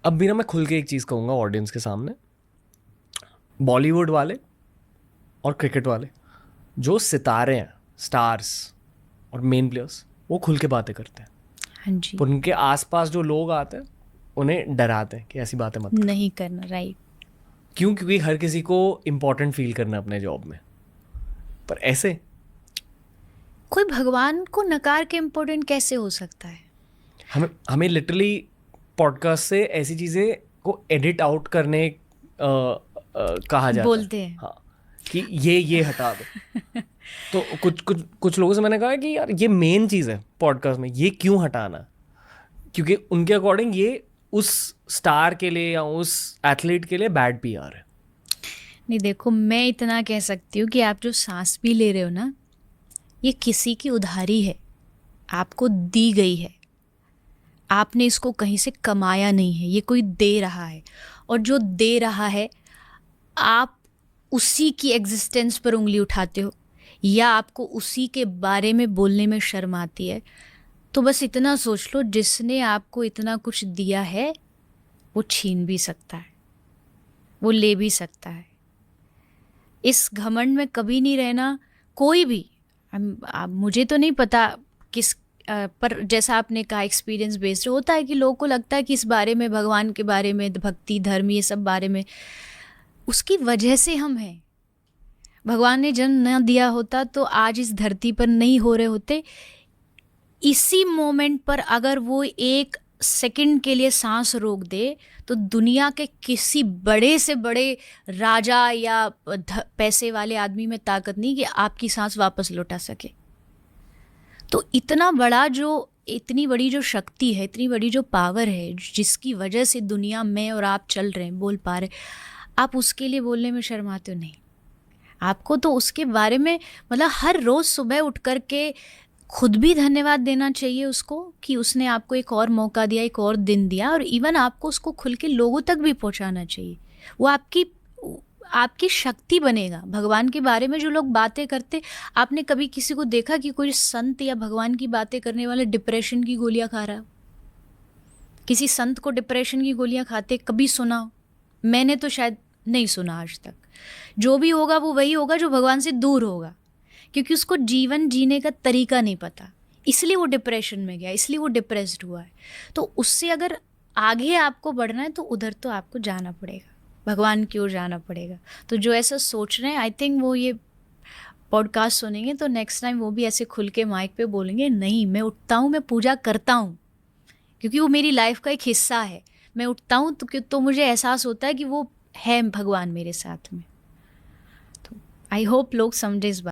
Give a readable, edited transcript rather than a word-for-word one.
अब भी ना मैं खुल के एक चीज़ कहूँगा ऑडियंस के सामने, बॉलीवुड वाले और क्रिकेट वाले जो सितारे हैं, स्टार्स और मेन प्लेयर्स, वो खुल के बातें करते हैं, हाँ जी, पर उनके आसपास जो लोग आते हैं उन्हें डराते हैं कि ऐसी बातें मत कर। नहीं करना, राइट। क्यों? क्योंकि हर किसी को इम्पोर्टेंट फील करना है अपने जॉब में, पर ऐसे कोई भगवान को नकार के इम्पोर्टेंट कैसे हो सकता है? हमें हमें लिटरली पॉडकास्ट से ऐसी चीज़ें को एडिट आउट करने कहा जाता है। बोलते हैं। हाँ, कि ये हटा दो। तो कुछ लोगों से मैंने कहा कि यार ये मेन चीज़ है पॉडकास्ट में, ये क्यों हटाना? क्योंकि उनके अकॉर्डिंग ये उस स्टार के लिए या उस एथलीट के लिए बैड पीआर है। नहीं, देखो, मैं इतना कह सकती हूँ कि आप जो सांस भी ले रहे हो ना, ये किसी की उधारी है, आपको दी गई है। आपने इसको कहीं से कमाया नहीं है, ये कोई दे रहा है। और जो दे रहा है, आप उसी की एग्जिस्टेंस पर उंगली उठाते हो या आपको उसी के बारे में बोलने में शर्म आती है। तो बस इतना सोच लो, जिसने आपको इतना कुछ दिया है वो छीन भी सकता है, वो ले भी सकता है। इस घमंड में कभी नहीं रहना, कोई भी। मुझे तो नहीं पता किस पर जैसा आपने कहा एक्सपीरियंस बेस्ड होता है कि लोगों को लगता है कि इस बारे में, भगवान के बारे में, भक्ति, धर्म, ये सब बारे में, उसकी वजह से हम हैं। भगवान ने जन्म न दिया होता तो आज इस धरती पर नहीं हो रहे होते। इसी मोमेंट पर अगर वो एक सेकंड के लिए सांस रोक दे तो दुनिया के किसी बड़े से बड़े राजा या पैसे वाले आदमी में ताकत नहीं कि आपकी सांस वापस लौटा सके। तो इतना बड़ा जो, इतनी बड़ी जो शक्ति है, इतनी बड़ी जो पावर है, जिसकी वजह से दुनिया में और आप चल रहे हैं, बोल पा रहे, आप उसके लिए बोलने में शर्माते हो? नहीं, आपको तो उसके बारे में, मतलब हर रोज़ सुबह उठ कर के खुद भी धन्यवाद देना चाहिए उसको कि उसने आपको एक और मौका दिया, एक और दिन दिया। और इवन आपको उसको खुल के लोगों तक भी पहुंचाना चाहिए। वो आपकी शक्ति बनेगा। भगवान के बारे में जो लोग बातें करते, आपने कभी किसी को देखा कि कोई संत या भगवान की बातें करने वाले डिप्रेशन की गोलियां खा रहा है? किसी संत को डिप्रेशन की गोलियां खाते कभी सुना हो? मैंने तो शायद नहीं सुना आज तक। जो भी होगा वो वही होगा जो भगवान से दूर होगा, क्योंकि उसको जीवन जीने का तरीका नहीं पता, इसलिए वो डिप्रेशन में गया, इसलिए वो डिप्रेस्ड हुआ है। तो उससे अगर आगे आपको बढ़ना है तो उधर तो आपको जाना पड़ेगा, भगवान की ओर जाना पड़ेगा। तो जो ऐसा सोच रहे हैं, आई थिंक वो ये पॉडकास्ट सुनेंगे तो नेक्स्ट टाइम वो भी ऐसे खुल के माइक पे बोलेंगे, नहीं, मैं उठता हूँ, मैं पूजा करता हूँ, क्योंकि वो मेरी लाइफ का एक हिस्सा है। मैं उठता हूँ तो मुझे एहसास होता है कि वो है भगवान मेरे साथ में। तो आई होप लोग समझे इस बात।